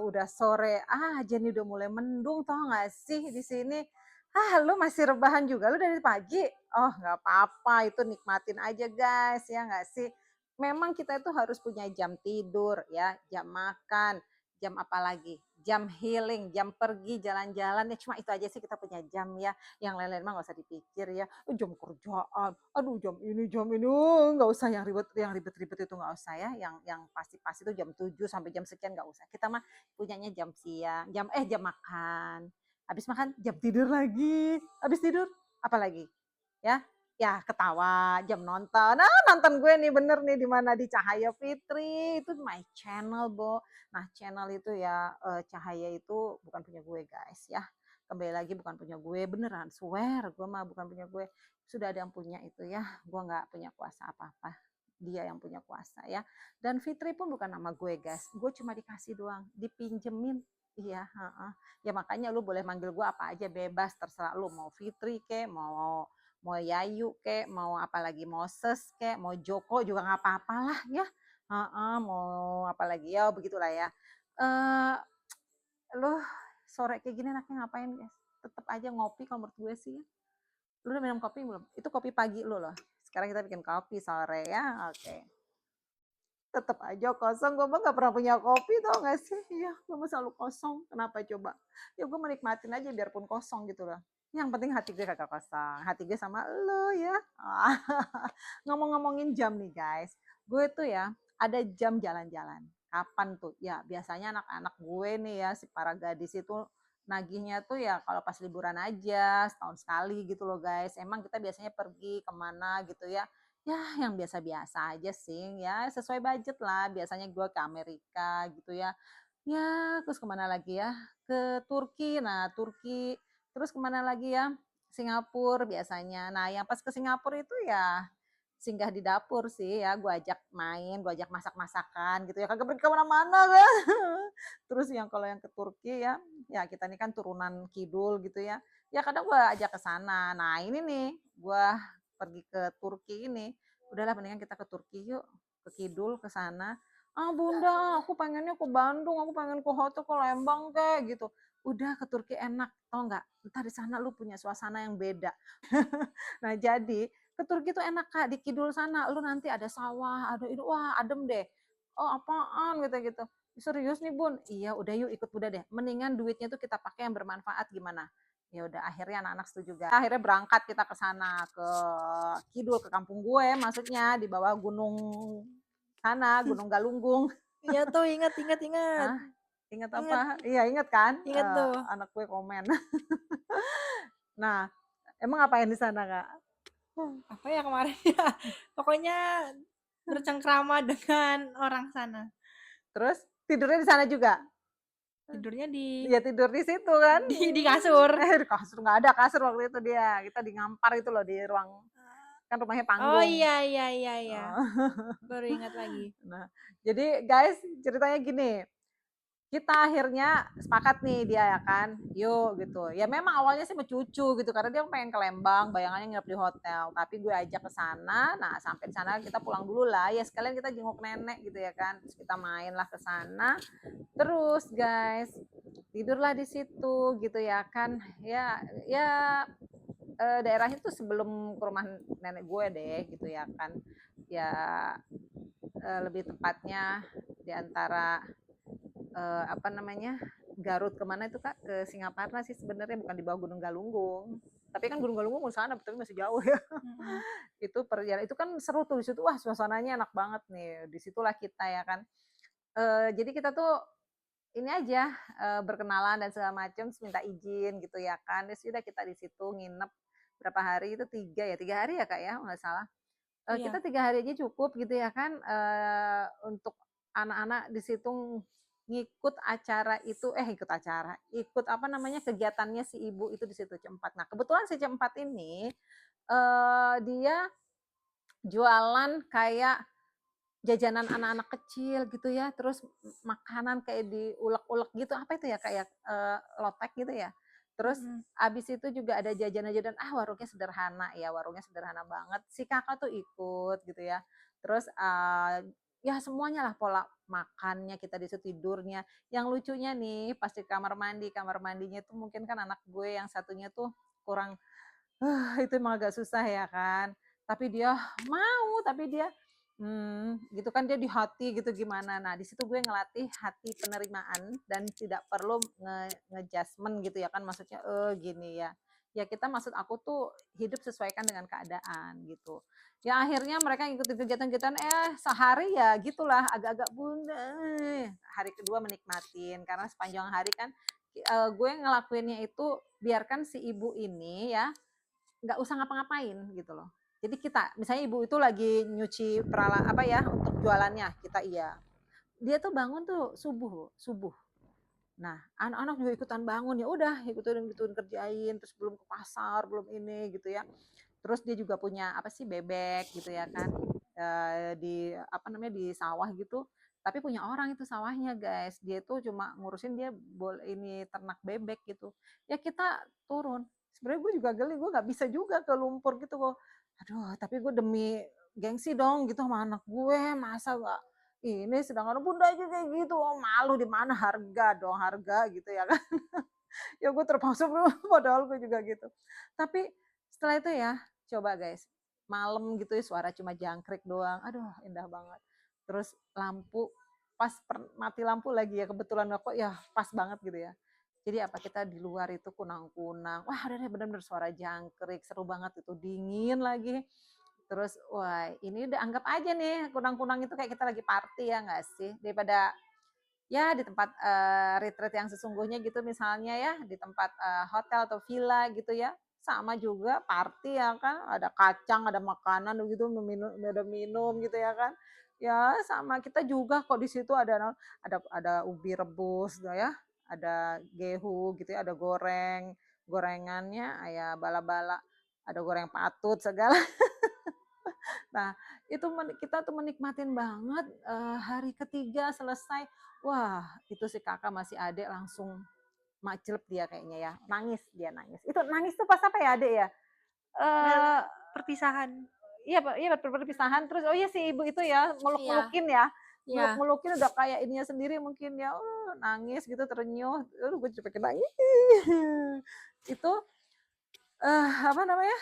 udah sore aja nih, udah mulai mendung tau nggak sih di sini. Lu masih rebahan juga lu dari pagi? Oh nggak apa-apa, itu nikmatin aja guys, ya nggak sih? Memang kita itu harus punya jam tidur ya, jam makan, jam apa lagi? Jam healing, jam pergi jalan-jalan ya, cuma itu aja sih kita punya jam ya. Yang lain-lain mah nggak usah dipikir ya. Jam kerjaan, aduh jam ini, nggak usah yang ribet-ribet itu nggak usah ya. Yang pasti-pasti itu jam 7 sampai jam sekian nggak usah. Kita mah punyanya jam siang, jam makan. Habis makan jam tidur lagi. Habis tidur apa lagi? Ya, ya ketawa, jam nonton. Nah, nonton gue nih bener nih di mana di Cahaya Fitri. Itu my channel, Bo. Nah, channel itu ya Cahaya itu bukan punya gue, guys ya. Kembali lagi bukan punya gue, beneran swear gue mah bukan punya gue. Sudah ada yang punya itu ya. Gue nggak punya kuasa apa-apa. Dia yang punya kuasa ya. Dan Fitri pun bukan nama gue, guys. Gue cuma dikasih doang, dipinjemin. Iya, heeh. Ya makanya lu boleh manggil gue apa aja bebas, terserah lu mau Fitri kek, mau mau Yayu kek, mau apalagi mau Ses kek, mau Joko juga nggak apa-apalah ya. Heeh, mau apalagi ya begitulah ya. Eh lu sore kayak gini enaknya ngapain guys? Tetep aja ngopi kalau menurut gue sih ya. Lu udah minum kopi belum? Itu kopi pagi lu loh. Sekarang kita bikin kopi sore ya. Oke. Tetep aja kosong, gue mah gak pernah punya kopi tau gak sih? Iya, gue mah selalu kosong. Kenapa coba? Ya gue menikmatin aja biarpun kosong gitu loh. Yang penting hati gue kagak kosong. Hati gue sama lo ya. Ngomong-ngomongin jam nih guys. Gue tuh ya ada jam jalan-jalan. Kapan tuh? Ya biasanya anak-anak gue nih ya, si para gadis itu nagihnya tuh ya kalau pas liburan aja, setahun sekali gitu loh guys. Emang kita biasanya pergi kemana gitu ya. Ya yang biasa-biasa aja sih ya, sesuai budget lah. Biasanya gue ke Amerika gitu ya. Ya terus kemana lagi ya, ke Turki. Nah Turki, terus kemana lagi ya, Singapura biasanya. Nah yang pas ke Singapura itu ya singgah di dapur sih ya, gue ajak main, gue ajak masak-masakan gitu ya, kagak pergi ke mana-mana kan. Terus yang kalau yang ke Turki ya, ya kita ini kan turunan kidul gitu ya. Ya kadang gue ajak ke sana. Nah ini nih, gue pergi ke Turki ini, udahlah mendingan kita ke Turki yuk, ke kidul ke sana. Ah bunda, aku pengennya ke Bandung, aku pengen ke hotel ke Lembang kayak gitu. Udah ke Turki enak, tau nggak? Ntar di sana lu punya suasana yang beda. Nah jadi ke Turki tuh enak Kak, di kidul sana. Lu nanti ada sawah, ada itu, wah adem deh. Oh apaan gitu-gitu. Serius nih Bun? Iya udah yuk ikut Bunda deh. Mendingan duitnya tuh kita pakai yang bermanfaat gimana? Ya udah akhirnya anak-anak setuju juga. Akhirnya berangkat kita ke sana ke kidul ke kampung gue maksudnya di bawah gunung sana, Gunung Galunggung. Iya tuh, ingat ingat ingat. Ah, ingat Ingat apa? Iya inget kan? ingat tuh. Anak gue komen. Nah, emang ngapain di sana Kak? Apa ya kemarin ya, pokoknya bercengkrama dengan orang sana. Terus tidurnya di sana juga? Tidurnya di Dia tidur di situ kan. di kasur. Di kasur nggak ada kasur waktu itu dia. Kita di ngampar itu loh di ruang kan rumahnya Oh, panggung. iya iya iya iya, Oh. baru ingat lagi. Nah, jadi guys ceritanya gini, kita akhirnya sepakat nih dia ya kan, yuk gitu. Ya memang awalnya sih mau cucu gitu karena dia pengen ke Lembang, bayangannya nginep di hotel. Tapi gue ajak ke sana. Nah, sampai di sana kita pulang dulu lah. Ya sekalian kita jenguk nenek gitu ya kan. Terus kita main lah ke sana. Terus guys, tidurlah di situ gitu ya kan. Ya daerahnya tuh sebelum ke rumah nenek gue deh gitu ya kan. Ya lebih tepatnya di antara apa namanya Garut kemana itu Kak, ke Singaparna sih sebenarnya, bukan di bawah Gunung Galunggung. Tapi kan Gunung Galunggung sana tapi masih jauh ya. Mhm. Itu perjalanan itu kan seru tuh di situ, wah suasananya enak banget nih. Disitulah kita ya kan. Jadi kita tuh ini aja berkenalan dan segala macam, minta izin gitu ya kan. Terus udah kita di situ nginep berapa hari itu 3 hari ya Kak ya, nggak salah. Kita Iya. 3 hari aja cukup gitu ya kan, untuk anak-anak di situ ngikut acara itu ikut acara, ikut apa namanya, kegiatannya si ibu itu di situ C4. Nah, kebetulan si C4 ini, dia jualan kayak jajanan anak-anak kecil gitu ya, terus makanan kayak diulek-ulek gitu, apa itu ya, kayak lotek gitu ya. Terus Mhm. abis itu juga ada jajanan-jajanan, warungnya sederhana ya, warungnya sederhana banget. Si Kakak tuh ikut gitu ya. Terus, ya semuanya lah, pola makannya, kita di situ tidurnya. Yang lucunya nih pas di kamar mandinya itu mungkin kan anak gue yang satunya tuh kurang, itu emang agak susah ya kan. Tapi dia mau, tapi dia, gitu kan dia di hati gitu gimana. Nah di situ gue ngelatih hati penerimaan dan tidak perlu nge-judgement gitu ya kan, maksudnya, gini ya. Ya kita maksud aku tuh hidup sesuaikan dengan keadaan gitu. Ya akhirnya mereka ngikutin kegiatan-kegiatan, sehari ya gitulah agak-agak bunda, hari kedua menikmatin karena sepanjang hari kan, gue ngelakuinnya itu biarkan si ibu ini ya nggak usah ngapa-ngapain gitu loh. Jadi kita, misalnya ibu itu lagi nyuci apa ya, untuk jualannya, kita iya. Dia tuh bangun tuh subuh subuh. Nah, anak-anak juga ikutan bangun, ya udah ikutin ikutin kerjain, terus belum ke pasar, belum ini gitu ya. Terus dia juga punya apa sih, bebek gitu ya kan, di apa namanya, di sawah gitu, tapi punya orang itu sawahnya guys, dia itu cuma ngurusin dia ini ternak bebek gitu. Ya kita turun, sebenarnya gue juga geli, gue nggak bisa juga ke lumpur gitu kok. Aduh, tapi gue demi gengsi dong gitu sama anak gue, masa nggak ini, sedangkan bunda aja kayak gitu, oh malu di mana, harga dong, harga gitu ya kan. Ya gue terpaksa padahal gue juga gitu. Tapi setelah itu ya, coba guys, malam gitu ya suara cuma jangkrik doang, aduh indah banget. Terus lampu, pas mati lampu lagi ya kebetulan kok ya pas banget gitu ya. Jadi apa, kita di luar itu kunang-kunang, wah ada deh bener-bener suara jangkrik, seru banget itu, dingin lagi. Terus wah ini udah anggap aja nih kunang-kunang itu kayak kita lagi party ya nggak sih? Daripada ya di tempat, retreat yang sesungguhnya gitu misalnya ya, di tempat, hotel atau villa gitu ya, sama juga party ya kan, ada kacang, ada makanan begitu, ada minum gitu ya kan. Ya sama kita juga kok di situ ada ubi rebus gitu ya, ada gehu gitu ya, ada gorengannya, ya bala-bala, ada goreng patut segala. Nah, itu kita tuh menikmatin banget, hari ketiga selesai, wah itu si Kakak masih adek langsung majlep dia kayaknya ya, nangis dia nangis. Itu nangis tuh pas apa ya adek ya? Per Eee, perpisahan. iya perpisahan terus oh iya si ibu itu ya Iya meluk-melukin ya, iya. meluk-melukin udah kayak ininya sendiri mungkin ya, nangis gitu terenyuh, aduh gue juga pengen nangis. Itu, apa namanya,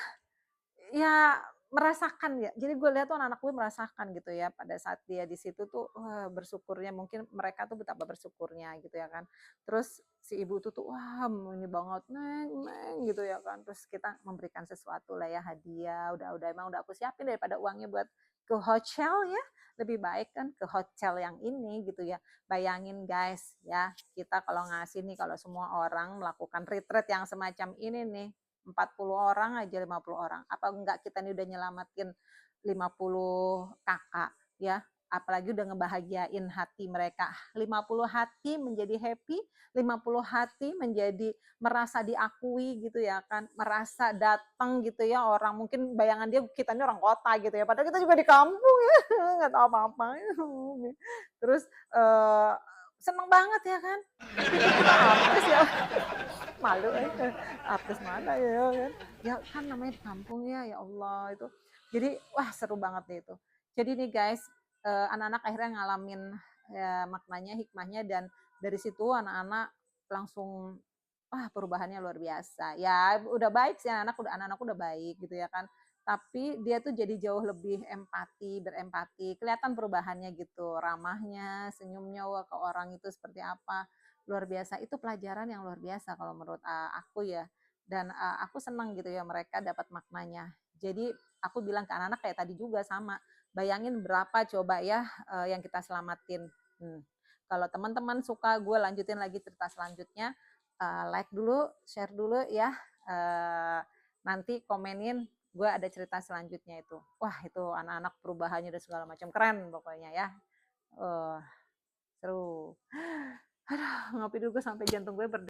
ya, merasakan ya. Jadi gue lihat tuh anak-anak gue merasakan gitu ya, pada saat dia di situ tuh, wah bersyukurnya mungkin mereka tuh betapa bersyukurnya gitu ya kan. Terus si ibu tuh tuh, wah ini banget, "Neng Neng," gitu ya kan. Terus kita memberikan sesuatu lah ya, hadiah, udah emang udah aku siapin daripada uangnya buat ke hotel ya, lebih baik kan ke hotel yang ini gitu ya. Bayangin guys ya, kita kalau ngasih nih, kalau semua orang melakukan retreat yang semacam ini nih, 40 orang aja, 50 orang. Apa enggak kita nih udah nyelamatin 50 kakak ya, apalagi udah ngebahagiain hati mereka. 50 hati menjadi happy, 50 hati menjadi merasa diakui gitu ya kan, merasa datang gitu ya orang, mungkin bayangan dia kita ini orang kota gitu ya, padahal kita juga di kampung ya, nggak tahu apa-apa. Terus, seneng banget ya kan, pikir kita artis ya. Malu artis mana ya kan. Ya kan namanya di kampung ya, ya Allah itu. Jadi wah seru banget deh itu. Jadi nih guys, anak-anak akhirnya ngalamin, ya maknanya, hikmahnya dan dari situ anak-anak langsung, wah perubahannya luar biasa. Ya udah baik sih anak-anak udah baik gitu ya kan. Tapi dia tuh jadi jauh lebih berempati, kelihatan perubahannya gitu, ramahnya, senyumnya, wah ke orang itu seperti apa. Luar biasa, itu pelajaran yang luar biasa kalau menurut, aku ya. Dan, aku senang gitu ya mereka dapat maknanya. Jadi aku bilang ke anak-anak kayak tadi juga sama, bayangin berapa coba ya, yang kita selamatin. Kalau teman-teman suka gue lanjutin lagi cerita selanjutnya, like dulu, share dulu ya, nanti komenin gue ada cerita selanjutnya itu. Wah itu anak-anak perubahannya dan segala macam, keren pokoknya ya. Seru. Aduh, ngopi dulu gue sampai jantung gue